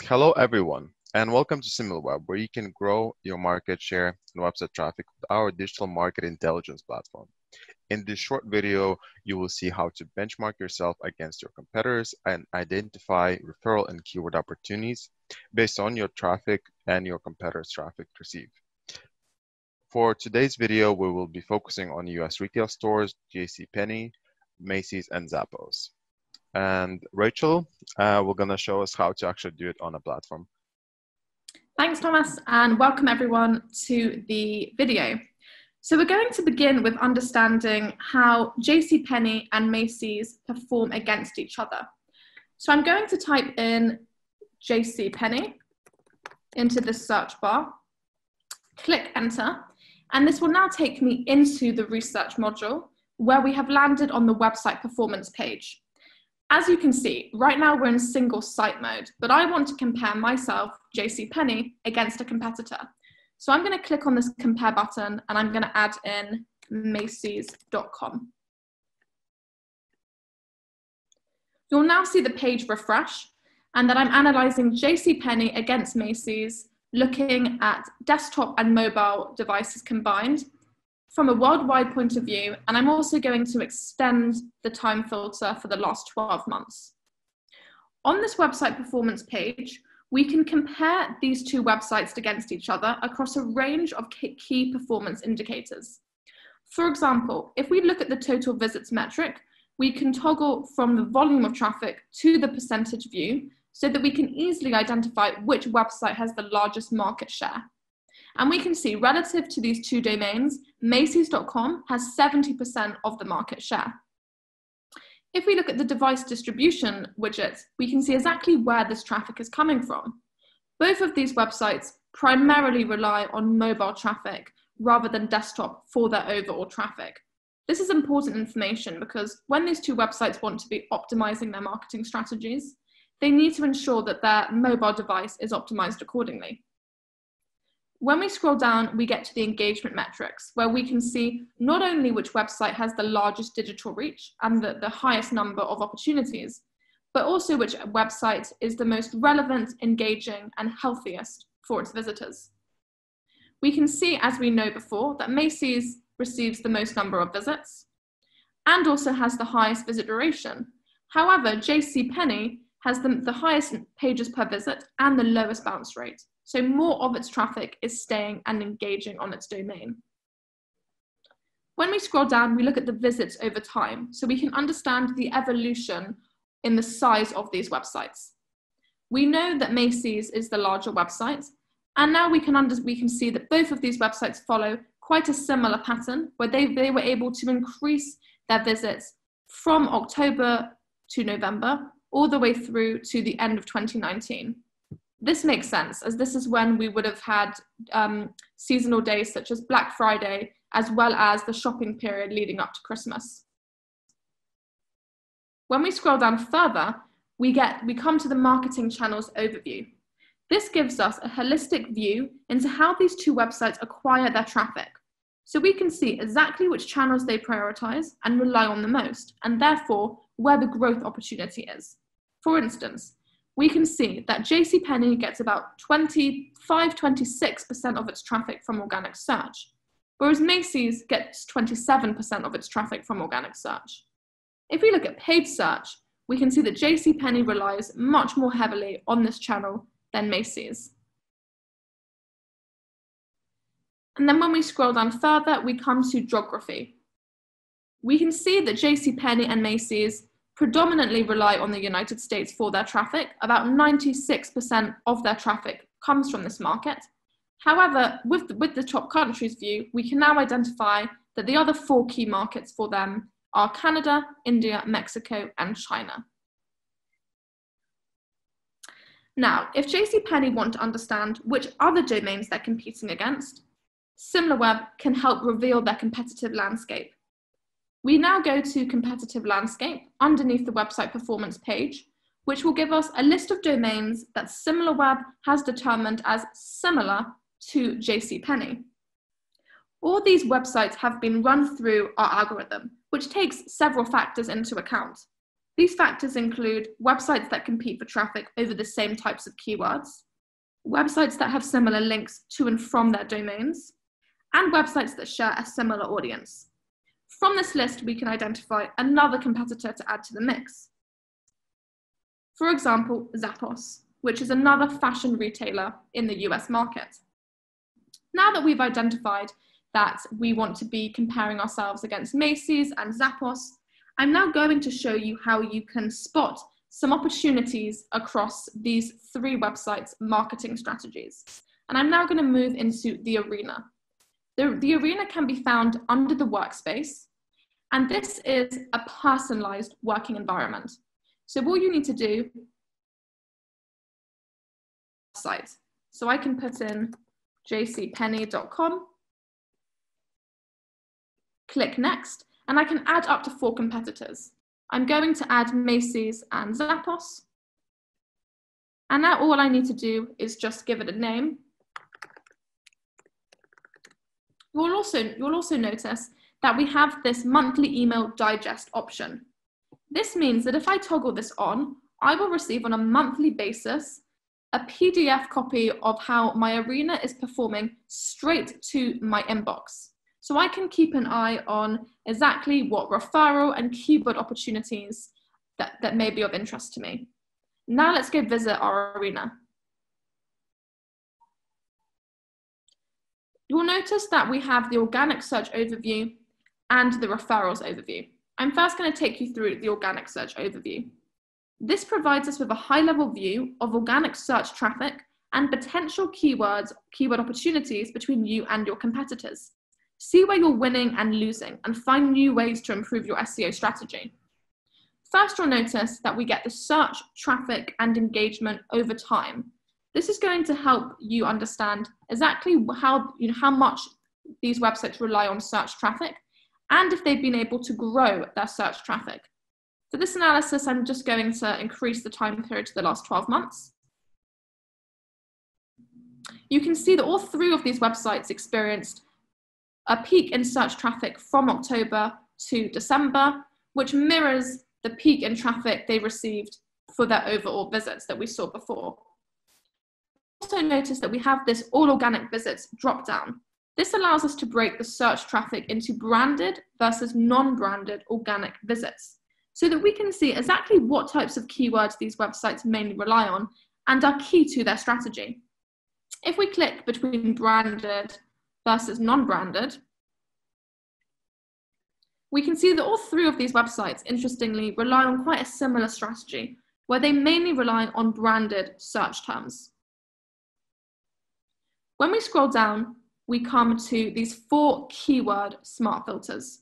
Hello, everyone, and welcome to Similarweb, where you can grow your market share and website traffic with our digital market intelligence platform. In this short video, you will see how to benchmark yourself against your competitors and identify referral and keyword opportunities based on your traffic and your competitors' traffic received. For today's video, we will be focusing on US retail stores, JCPenney, Macy's, and Zappos. And Rachel, we're going to show us how to actually do it on a platform. Thanks, Thomas, and welcome everyone to the video. So we're going to begin with understanding how JCPenney and Macy's perform against each other. So I'm going to type in JCPenney into the search bar, click enter, and this will now take me into the research module where we have landed on the website performance page. As you can see, right now we're in single site mode, but I want to compare myself, JCPenney, against a competitor. So I'm going to click on this compare button and I'm going to add in Macy's.com. You'll now see the page refresh and that I'm analyzing JCPenney against Macy's, looking at desktop and mobile devices combined from a worldwide point of view, and I'm also going to extend the time filter for the last 12 months. On this website performance page, we can compare these two websites against each other across a range of key performance indicators. For example, if we look at the total visits metric, we can toggle from the volume of traffic to the percentage view so that we can easily identify which website has the largest market share. And we can see relative to these two domains, Macy's.com has 70% of the market share. If we look at the device distribution widget, we can see exactly where this traffic is coming from. Both of these websites primarily rely on mobile traffic rather than desktop for their overall traffic. This is important information because when these two websites want to be optimizing their marketing strategies, they need to ensure that their mobile device is optimized accordingly. When we scroll down, we get to the engagement metrics, where we can see not only which website has the largest digital reach and the highest number of opportunities, but also which website is the most relevant, engaging, and healthiest for its visitors. We can see, as we know before, that Macy's receives the most number of visits and also has the highest visit duration. However, JCPenney has the highest pages per visit and the lowest bounce rate. So more of its traffic is staying and engaging on its domain. When we scroll down, we look at the visits over time, so we can understand the evolution in the size of these websites. We know that Macy's is the larger website, and now we can see that both of these websites follow quite a similar pattern, where they were able to increase their visits from October to November, all the way through to the end of 2019. This makes sense, as this is when we would have had seasonal days such as Black Friday, as well as the shopping period leading up to Christmas. When we scroll down further, we come to the marketing channels overview. This gives us a holistic view into how these two websites acquire their traffic. So we can see exactly which channels they prioritize and rely on the most, and therefore where the growth opportunity is. For instance, we can see that JCPenney gets about 26% of its traffic from organic search, whereas Macy's gets 27% of its traffic from organic search. If we look at paid search, we can see that JCPenney relies much more heavily on this channel than Macy's. And then when we scroll down further, we come to geography. We can see that JCPenney and Macy's predominantly rely on the United States for their traffic. About 96% of their traffic comes from this market. However, with the top countries view, we can now identify that the other 4 key markets for them are Canada, India, Mexico, and China. Now, if JCPenney want to understand which other domains they're competing against, Similarweb can help reveal their competitive landscape. We now go to competitive landscape underneath the website performance page, which will give us a list of domains that Similarweb has determined as similar to JCPenney. All these websites have been run through our algorithm, which takes several factors into account. These factors include websites that compete for traffic over the same types of keywords, websites that have similar links to and from their domains, and websites that share a similar audience. From this list, we can identify another competitor to add to the mix. For example, Zappos, which is another fashion retailer in the US market. Now that we've identified that we want to be comparing ourselves against Macy's and Zappos, I'm now going to show you how you can spot some opportunities across these three websites' marketing strategies. And I'm now going to move into the arena. The arena can be found under the workspace, and this is a personalized working environment. So all you need to do, site. So I can put in jcpenney.com, click next, and I can add up to 4 competitors. I'm going to add Macy's and Zappos. And now all I need to do is just give it a name. You'll also notice that we have this monthly email digest option. This means that if I toggle this on, I will receive on a monthly basis a PDF copy of how my arena is performing straight to my inbox. So I can keep an eye on exactly what referral and keyword opportunities that may be of interest to me. Now let's go visit our arena. You'll notice that we have the organic search overview and the referrals overview. I'm first going to take you through the organic search overview. This provides us with a high-level view of organic search traffic and potential keyword opportunities between you and your competitors. See where you're winning and losing and find new ways to improve your SEO strategy. First, you'll notice that we get the search, traffic, and engagement over time. This is going to help you understand exactly how much these websites rely on search traffic and if they've been able to grow their search traffic. For this analysis, I'm just going to increase the time period to the last 12 months. You can see that all 3 of these websites experienced a peak in search traffic from October to December, which mirrors the peak in traffic they received for their overall visits that we saw before. Also notice that we have this all organic visits drop down. This allows us to break the search traffic into branded versus non-branded organic visits, so that we can see exactly what types of keywords these websites mainly rely on and are key to their strategy. If we click between branded versus non-branded, we can see that all 3 of these websites, interestingly, rely on quite a similar strategy, where they mainly rely on branded search terms. When we scroll down, we come to these 4 keyword smart filters.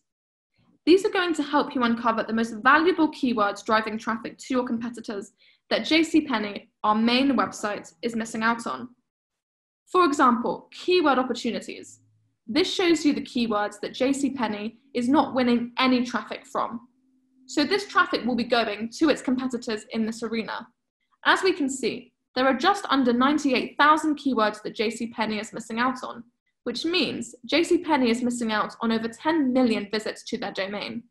These are going to help you uncover the most valuable keywords driving traffic to your competitors that JCPenney, our main website, is missing out on. For example, keyword opportunities. This shows you the keywords that JCPenney is not winning any traffic from. So this traffic will be going to its competitors in this arena. As we can see, there are just under 98,000 keywords that JCPenney is missing out on, which means JCPenney is missing out on over 10 million visits to their domain.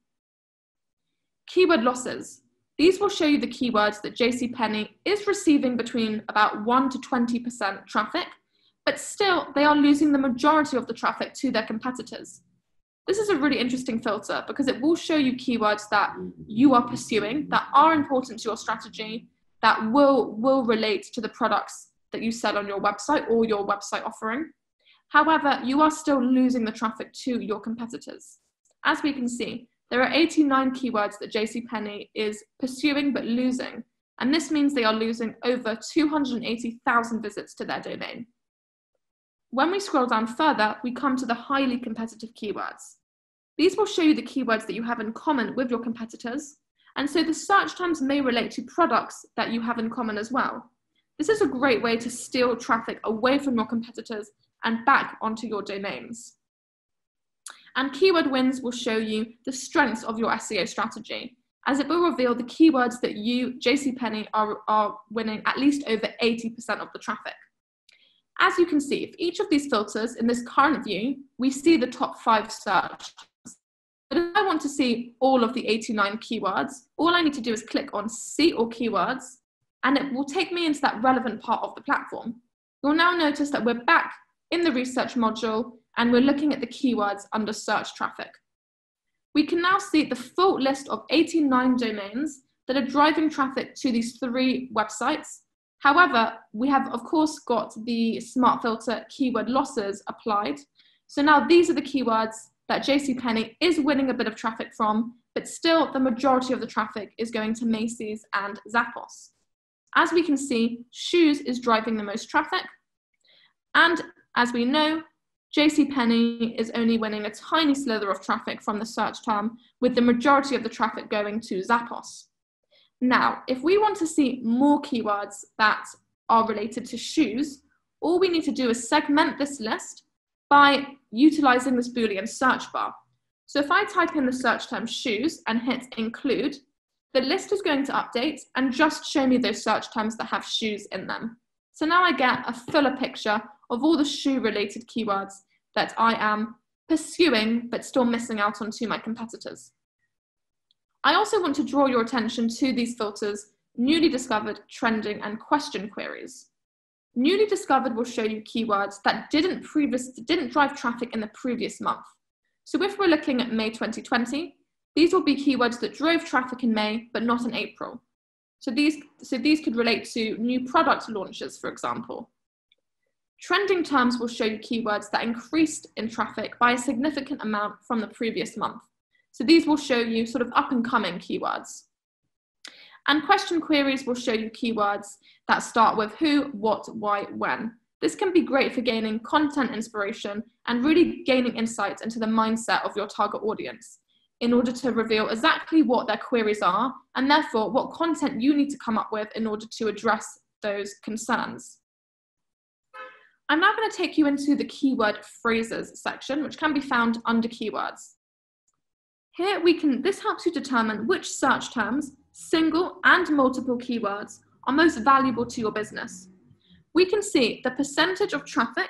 Keyword losses. These will show you the keywords that JCPenney is receiving between about 1 to 20% traffic, but still they are losing the majority of the traffic to their competitors. This is a really interesting filter because it will show you keywords that you are pursuing, that are important to your strategy, that will relate to the products that you sell on your website or your website offering. However, you are still losing the traffic to your competitors. As we can see, there are 89 keywords that JCPenney is pursuing but losing, and this means they are losing over 280,000 visits to their domain. When we scroll down further, we come to the highly competitive keywords. These will show you the keywords that you have in common with your competitors, and so the search terms may relate to products that you have in common as well. This is a great way to steal traffic away from your competitors and back onto your domains. And keyword wins will show you the strengths of your SEO strategy, as it will reveal the keywords that you, JCPenney, are winning at least over 80% of the traffic. As you can see, for each of these filters in this current view, we see the top 5 search terms. But if I want to see all of the 89 keywords, all I need to do is click on See All Keywords, and it will take me into that relevant part of the platform. You'll now notice that we're back in the research module, and we're looking at the keywords under search traffic. We can now see the full list of 89 domains that are driving traffic to these 3 websites. However, we have, of course, got the smart filter keyword losses applied. So now these are the keywords that JCPenney is winning a bit of traffic from, but still the majority of the traffic is going to Macy's and Zappos. As we can see, shoes is driving the most traffic. And as we know, JCPenney is only winning a tiny slither of traffic from the search term, with the majority of the traffic going to Zappos. Now, if we want to see more keywords that are related to shoes, all we need to do is segment this list by utilizing this Boolean search bar. So if I type in the search term shoes and hit include, the list is going to update and just show me those search terms that have shoes in them. So now I get a fuller picture of all the shoe related keywords that I am pursuing but still missing out on to my competitors. I also want to draw your attention to these filters: newly discovered, trending, and question queries. Newly discovered will show you keywords that didn't drive traffic in the previous month. So if we're looking at May 2020, these will be keywords that drove traffic in May, but not in April. So these could relate to new product launches, for example. Trending terms will show you keywords that increased in traffic by a significant amount from the previous month. So these will show you sort of up and coming keywords. And question queries will show you keywords that start with who, what, why, when. This can be great for gaining content inspiration and really gaining insights into the mindset of your target audience in order to reveal exactly what their queries are and therefore what content you need to come up with in order to address those concerns. I'm now going to take you into the keyword phrases section, which can be found under keywords. Here this helps you determine which search terms, single and multiple keywords, are most valuable to your business. We can see the percentage of traffic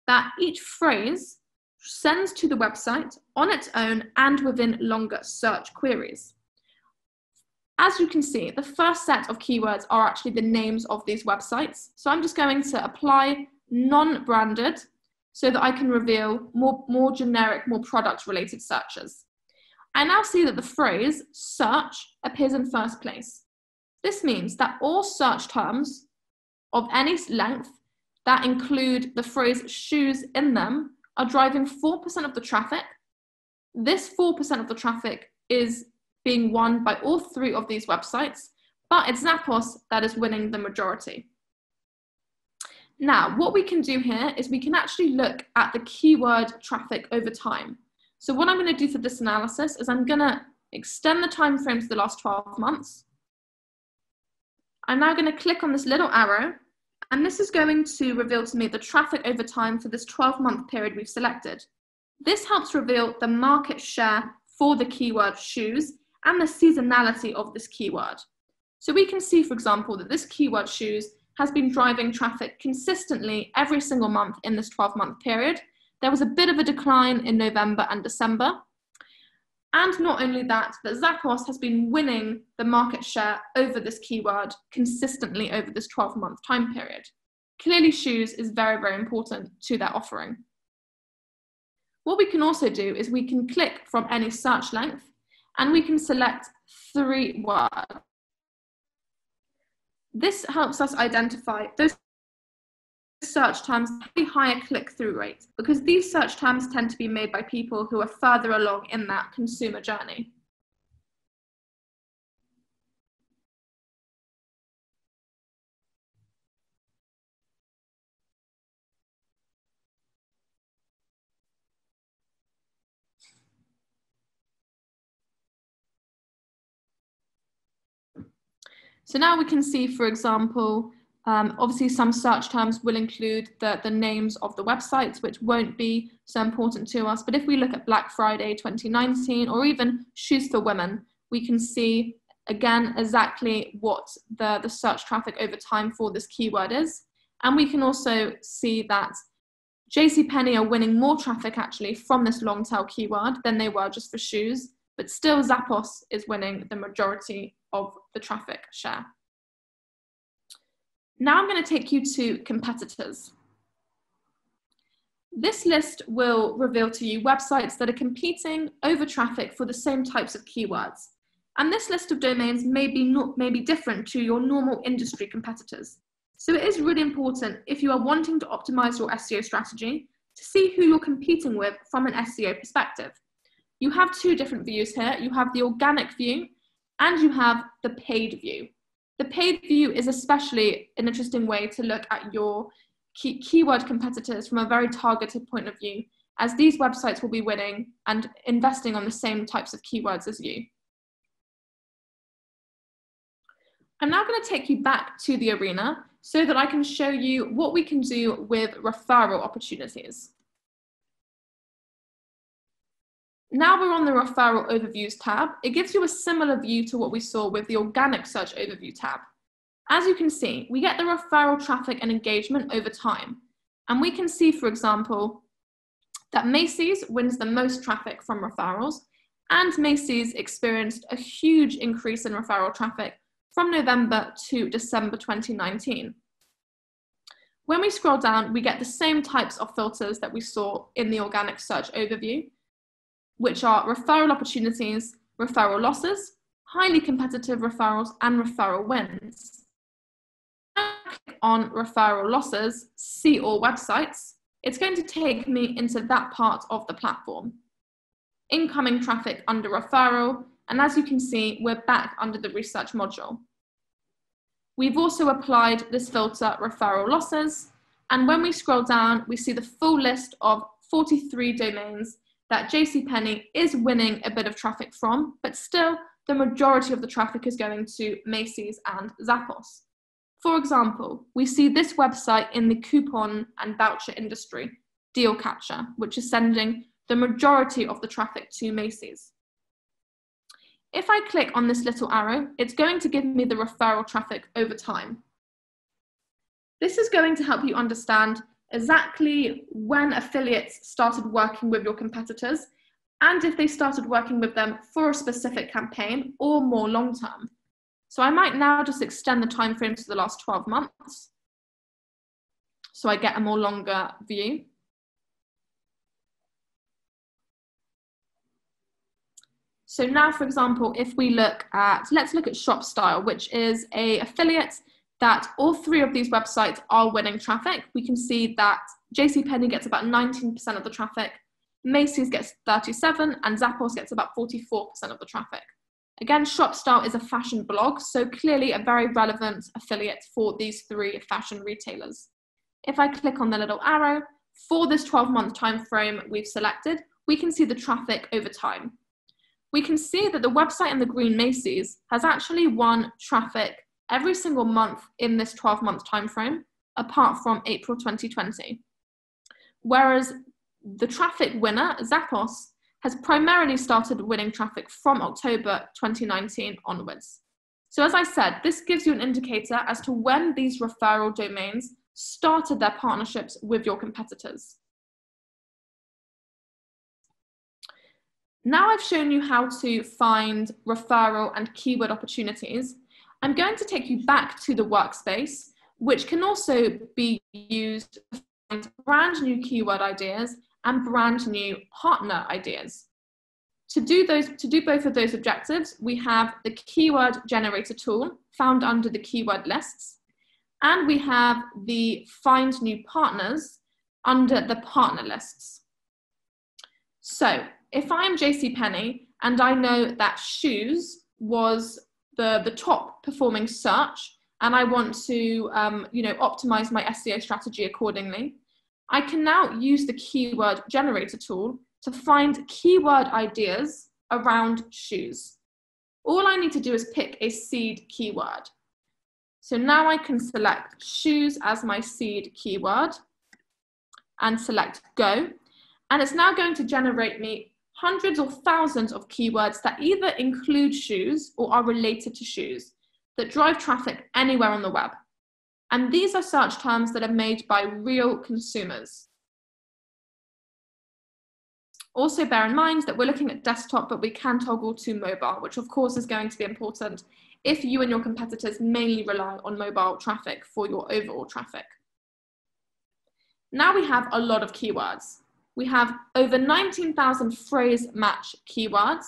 that each phrase sends to the website on its own and within longer search queries. As you can see, the first set of keywords are actually the names of these websites. So I'm just going to apply non-branded so that I can reveal more generic, more product-related searches. I now see that the phrase search appears in first place. This means that all search terms of any length that include the phrase shoes in them are driving 4% of the traffic. This 4% of the traffic is being won by all 3 of these websites, but it's Zappos that is winning the majority. Now, what we can do here is we can actually look at the keyword traffic over time. So what I'm going to do for this analysis is I'm going to extend the time frame to the last 12 months. I'm now going to click on this little arrow, and this is going to reveal to me the traffic over time for this 12-month period we've selected. This helps reveal the market share for the keyword shoes and the seasonality of this keyword. So we can see, for example, that this keyword shoes has been driving traffic consistently every single month in this 12-month period. There was a bit of a decline in November and December. And not only that, but Zappos has been winning the market share over this keyword consistently over this 12-month time period. Clearly, shoes is very, very important to their offering. What we can also do is we can click from any search length and we can select 3 words. This helps us identify those search terms with a higher click-through rate, because these search terms tend to be made by people who are further along in that consumer journey. So now we can see, for example, obviously some search terms will include the names of the websites, which won't be so important to us. But if we look at Black Friday 2019 or even shoes for women, we can see again exactly what the search traffic over time for this keyword is. And we can also see that JCPenney are winning more traffic actually from this long tail keyword than they were just for shoes, but still Zappos is winning the majority of the traffic share. Now I'm going to take you to competitors. This list will reveal to you websites that are competing over traffic for the same types of keywords. And this list of domains may be different to your normal industry competitors. So it is really important, if you are wanting to optimize your SEO strategy, to see who you're competing with from an SEO perspective. You have two different views here. You have the organic view and you have the paid view. The paid view is especially an interesting way to look at your keyword competitors from a very targeted point of view, as these websites will be winning and investing on the same types of keywords as you. I'm now going to take you back to the arena so that I can show you what we can do with referral opportunities. Now we're on the Referral Overviews tab. It gives you a similar view to what we saw with the Organic Search Overview tab. As you can see, we get the referral traffic and engagement over time. And we can see, for example, that Macy's wins the most traffic from referrals, and Macy's experienced a huge increase in referral traffic from November to December 2019. When we scroll down, we get the same types of filters that we saw in the Organic Search Overview, which are referral opportunities, referral losses, highly competitive referrals, and referral wins. When I click on referral losses, see all websites, it's going to take me into that part of the platform. Incoming traffic under referral, and as you can see, we're back under the research module. We've also applied this filter, referral losses, and when we scroll down, we see the full list of 43 domains that JCPenney is winning a bit of traffic from, but still the majority of the traffic is going to Macy's and Zappos. For example, we see this website in the coupon and voucher industry, Dealcatcher, which is sending the majority of the traffic to Macy's. If I click on this little arrow, it's going to give me the referral traffic over time. This is going to help you understand exactly when affiliates started working with your competitors and if they started working with them for a specific campaign or more long term. So I might now just extend the time frame to the last 12 months so I get a more longer view. So now, for example, if we look at, let's look at ShopStyle, which is an affiliate that all three of these websites are winning traffic. We can see that JCPenney gets about 19% of the traffic, Macy's gets 37%, and Zappos gets about 44% of the traffic. Again, ShopStyle is a fashion blog, so clearly a very relevant affiliate for these three fashion retailers. If I click on the little arrow, for this 12-month time frame we've selected, we can see the traffic over time. We can see that the website in the green Macy's has actually won traffic every single month in this 12-month time frame, apart from April 2020. Whereas the traffic winner, Zappos, has primarily started winning traffic from October 2019 onwards. So as I said, this gives you an indicator as to when these referral domains started their partnerships with your competitors. Now I've shown you how to find referral and keyword opportunities. I'm going to take you back to the workspace, which can also be used to find brand new keyword ideas and brand new partner ideas. To do both of those objectives, we have the keyword generator tool found under the keyword lists, and we have the find new partners under the partner lists. So if I'm JCPenney and I know that shoes was the top performing search and I want to optimize my SEO strategy accordingly, I can now use the keyword generator tool to find keyword ideas around shoes. All I need to do is pick a seed keyword. So now I can select shoes as my seed keyword and select go. And it's now going to generate me hundreds or thousands of keywords that either include shoes or are related to shoes that drive traffic anywhere on the web. And these are search terms that are made by real consumers. Also bear in mind that we're looking at desktop, but we can toggle to mobile, which of course is going to be important if you and your competitors mainly rely on mobile traffic for your overall traffic. Now we have a lot of keywords. We have over 19,000 phrase match keywords.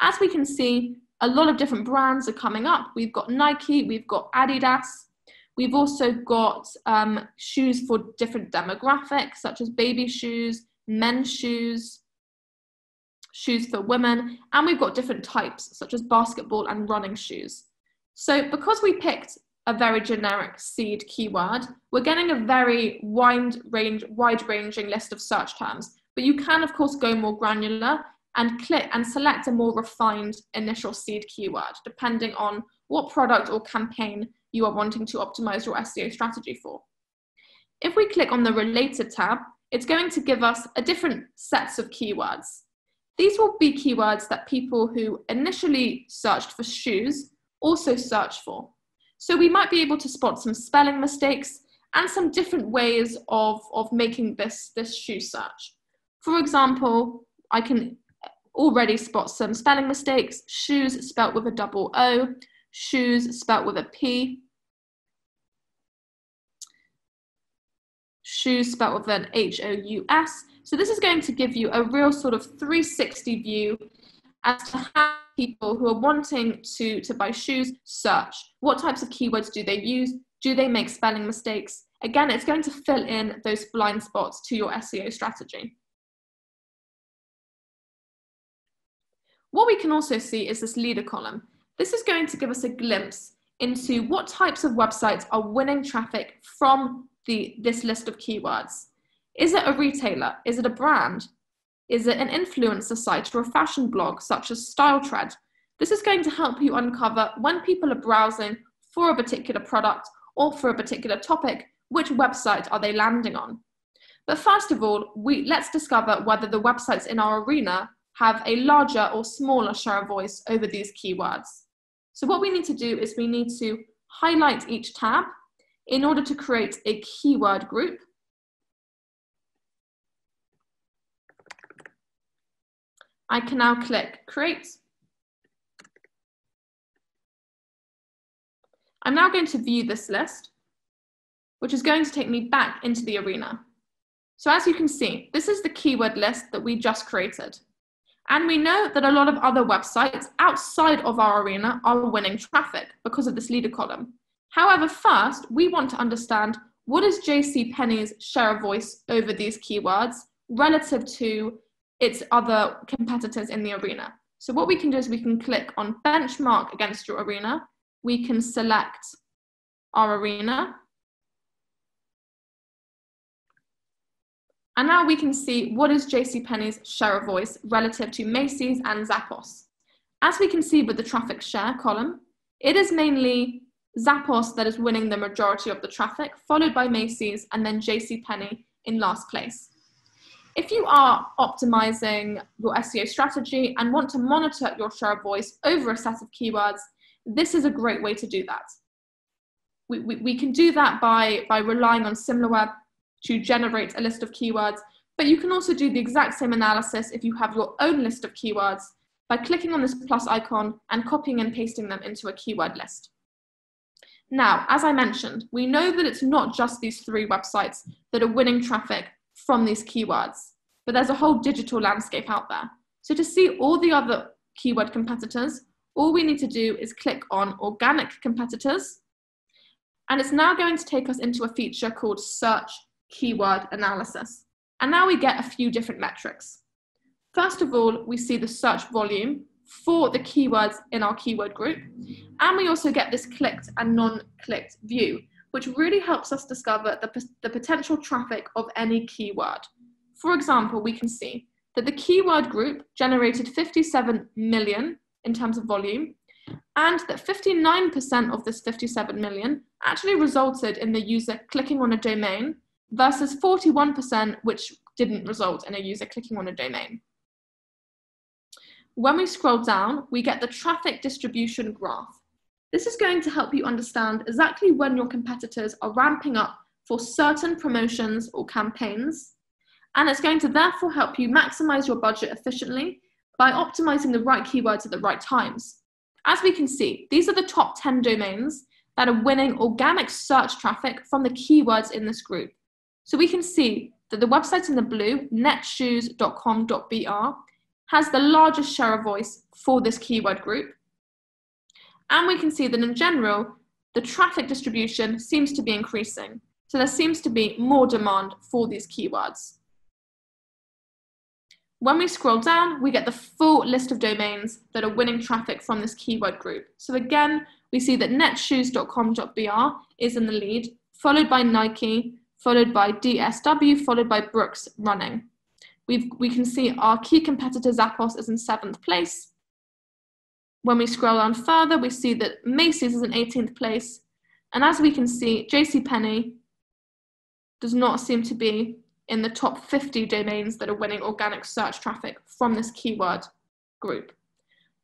As we can see, a lot of different brands are coming up. We've got Nike, we've got Adidas. We've also got shoes for different demographics, such as baby shoes, men's shoes, shoes for women, and we've got different types, such as basketball and running shoes. So because we picked a very generic seed keyword, we're getting a very wide-ranging list of search terms, but you can, of course, go more granular and click and select a more refined initial seed keyword, depending on what product or campaign you are wanting to optimize your SEO strategy for. If we click on the Related tab, it's going to give us a different sets of keywords. These will be keywords that people who initially searched for shoes also search for. So we might be able to spot some spelling mistakes and some different ways of making this shoe search. For example, I can already spot some spelling mistakes: shoes spelt with a double O, shoes spelt with a P, shoes spelt with an H-O-U-S. So this is going to give you a real sort of 360 view as to how people who are wanting to buy shoes search. What types of keywords do they use? Do they make spelling mistakes? Again, it's going to fill in those blind spots to your SEO strategy. What we can also see is this leader column. This is going to give us a glimpse into what types of websites are winning traffic from this list of keywords. Is it a retailer? Is it a brand? Is it an influencer site or a fashion blog such as Style Trend? This is going to help you uncover when people are browsing for a particular product or for a particular topic, which website are they landing on? But first of all, let's discover whether the websites in our arena have a larger or smaller share of voice over these keywords. So what we need to do is we need to highlight each tab in order to create a keyword group. I can now click Create. I'm now going to view this list, which is going to take me back into the arena. So as you can see, this is the keyword list that we just created. And we know that a lot of other websites outside of our arena are winning traffic because of this leader column. However, first, we want to understand what is JCPenney's share of voice over these keywords relative to its other competitors in the arena. So what we can do is we can click on benchmark against your arena. We can select our arena. And now we can see what is JCPenney's share of voice relative to Macy's and Zappos. As we can see with the traffic share column, it is mainly Zappos that is winning the majority of the traffic, followed by Macy's and then JCPenney in last place. If you are optimizing your SEO strategy and want to monitor your share of voice over a set of keywords, this is a great way to do that. We can do that by relying on Similarweb to generate a list of keywords, but you can also do the exact same analysis if you have your own list of keywords by clicking on this plus icon and copying and pasting them into a keyword list. Now, as I mentioned, we know that it's not just these 3 websites that are winning traffic from these keywords, but there's a whole digital landscape out there. So to see all the other keyword competitors, all we need to do is click on Organic Competitors, and it's now going to take us into a feature called Search Keyword Analysis. And now we get a few different metrics. First of all, we see the search volume for the keywords in our keyword group, and we also get this clicked and non-clicked view, which really helps us discover the potential traffic of any keyword. For example, we can see that the keyword group generated 57 million in terms of volume, and that 59% of this 57 million actually resulted in the user clicking on a domain versus 41% which didn't result in a user clicking on a domain. When we scroll down, we get the traffic distribution graph. This is going to help you understand exactly when your competitors are ramping up for certain promotions or campaigns, And it's going to therefore help you maximize your budget efficiently by optimizing the right keywords at the right times. As we can see, these are the top 10 domains that are winning organic search traffic from the keywords in this group. So we can see that the website in the blue, netshoes.com.br, has the largest share of voice for this keyword group. And we can see that in general, the traffic distribution seems to be increasing. So there seems to be more demand for these keywords. When we scroll down, we get the full list of domains that are winning traffic from this keyword group. So again, we see that netshoes.com.br is in the lead, followed by Nike, followed by DSW, followed by Brooks Running. We can see our key competitor Zappos is in 7th place. When we scroll down further, we see that Macy's is in 18th place. And as we can see, JCPenney does not seem to be in the top 50 domains that are winning organic search traffic from this keyword group.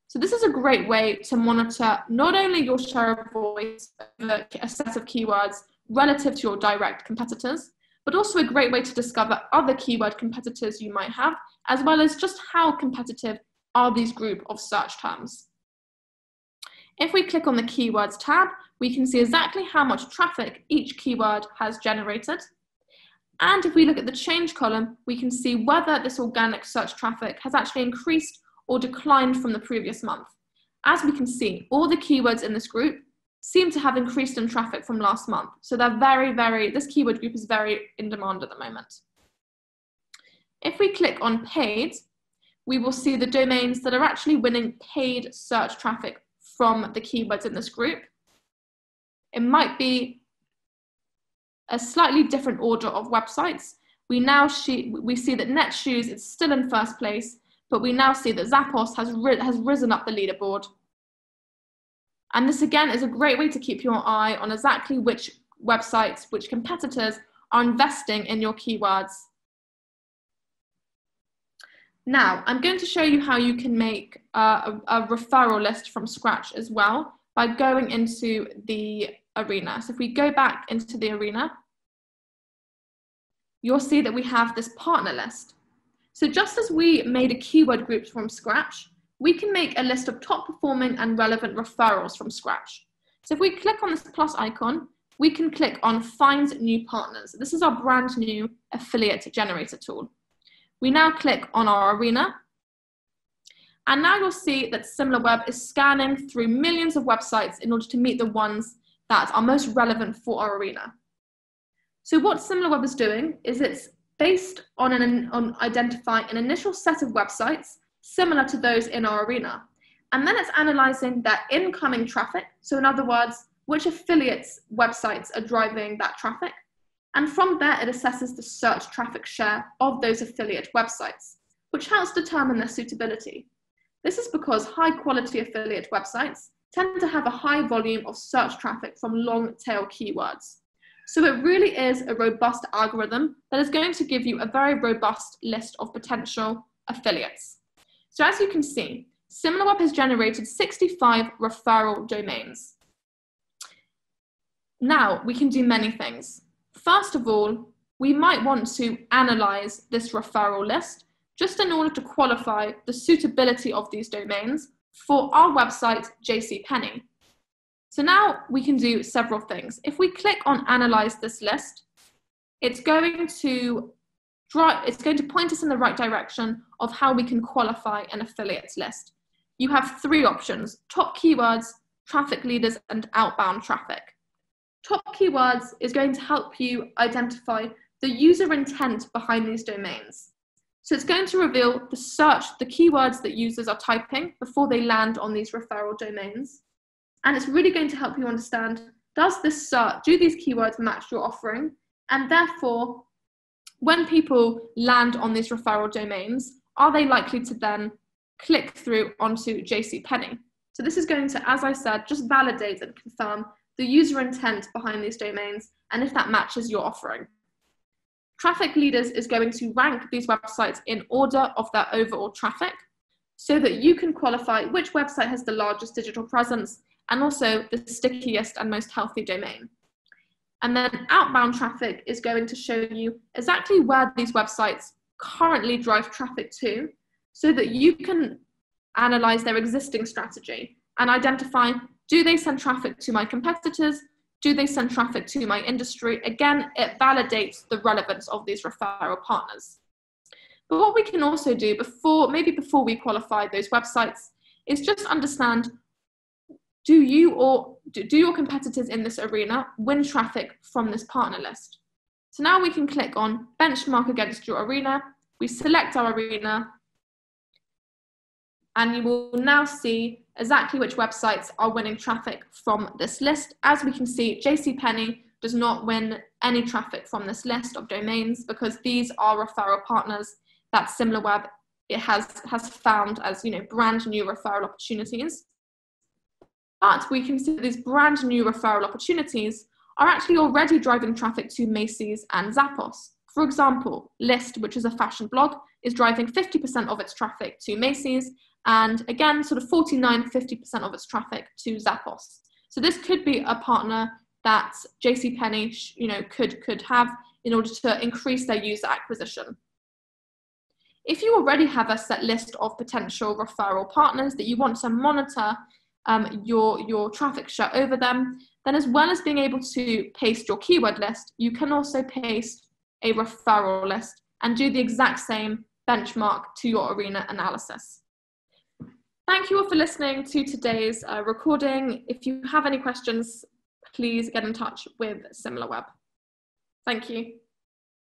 So this is a great way to monitor not only your share of voice over a set of keywords relative to your direct competitors, but also a great way to discover other keyword competitors you might have, as well as just how competitive are these group of search terms. If we click on the Keywords tab, we can see exactly how much traffic each keyword has generated. And if we look at the change column, we can see whether this organic search traffic has actually increased or declined from the previous month. As we can see, all the keywords in this group seem to have increased in traffic from last month. So they're this keyword group is very in demand at the moment. If we click on paid, we will see the domains that are actually winning paid search traffic from the keywords in this group. It might be a slightly different order of websites. We see that Netshoes is still in 1st place, but we now see that Zappos has risen up the leaderboard. And this again is a great way to keep your eye on exactly which websites, which competitors are investing in your keywords. Now, I'm going to show you how you can make a referral list from scratch as well by going into the arena. So if we go back into the arena, you'll see that we have this partner list. So just as we made a keyword group from scratch, we can make a list of top performing and relevant referrals from scratch. So if we click on this plus icon, we can click on Find New Partners. This is our brand new affiliate generator tool. We now click on our arena, and now you'll see that Similarweb is scanning through millions of websites in order to meet the ones that are most relevant for our arena. So what Similarweb is doing is it's based on identifying an initial set of websites similar to those in our arena. And then it's analyzing that incoming traffic. So in other words, which affiliates websites are driving that traffic. And from there, it assesses the search traffic share of those affiliate websites, which helps determine their suitability. This is because high quality affiliate websites tend to have a high volume of search traffic from long tail keywords. So it really is a robust algorithm that is going to give you a very robust list of potential affiliates. So as you can see, Similarweb has generated 65 referral domains. Now we can do many things. First of all, we might want to analyze this referral list just in order to qualify the suitability of these domains for our website, JCPenney. So now we can do several things. If we click on Analyze this list, it's going to point us in the right direction of how we can qualify an affiliates list. You have 3 options: top keywords, traffic leaders, and outbound traffic. Top keywords is going to help you identify the user intent behind these domains. So it's going to reveal the keywords that users are typing before they land on these referral domains. And it's really going to help you understand, do these keywords match your offering? And therefore, when people land on these referral domains, are they likely to then click through onto JCPenney? So this is going to, as I said, just validate and confirm the user intent behind these domains and if that matches your offering. Traffic leaders is going to rank these websites in order of their overall traffic so that you can qualify which website has the largest digital presence and also the stickiest and most healthy domain. And then outbound traffic is going to show you exactly where these websites currently drive traffic to, so that you can analyze their existing strategy and identify, do they send traffic to my competitors? Do they send traffic to my industry? Again, it validates the relevance of these referral partners. But what we can also do before we qualify those websites is just understand, do your competitors in this arena win traffic from this partner list? So now we can click on benchmark against your arena. We select our arena, and you will now see exactly which websites are winning traffic from this list. As we can see, JCPenney does not win any traffic from this list of domains because these are referral partners that Similarweb has found as brand new referral opportunities. But we can see that these brand new referral opportunities are actually already driving traffic to Macy's and Zappos. For example, List, which is a fashion blog, is driving 50% of its traffic to Macy's, and again, sort of 49–50% of its traffic to Zappos. So this could be a partner that JCPenney could have in order to increase their user acquisition. If you already have a set list of potential referral partners that you want to monitor your traffic share over them, then as well as being able to paste your keyword list, you can also paste a referral list and do the exact same benchmark to your arena analysis. Thank you all for listening to today's recording. If you have any questions, please get in touch with Similarweb. Thank you.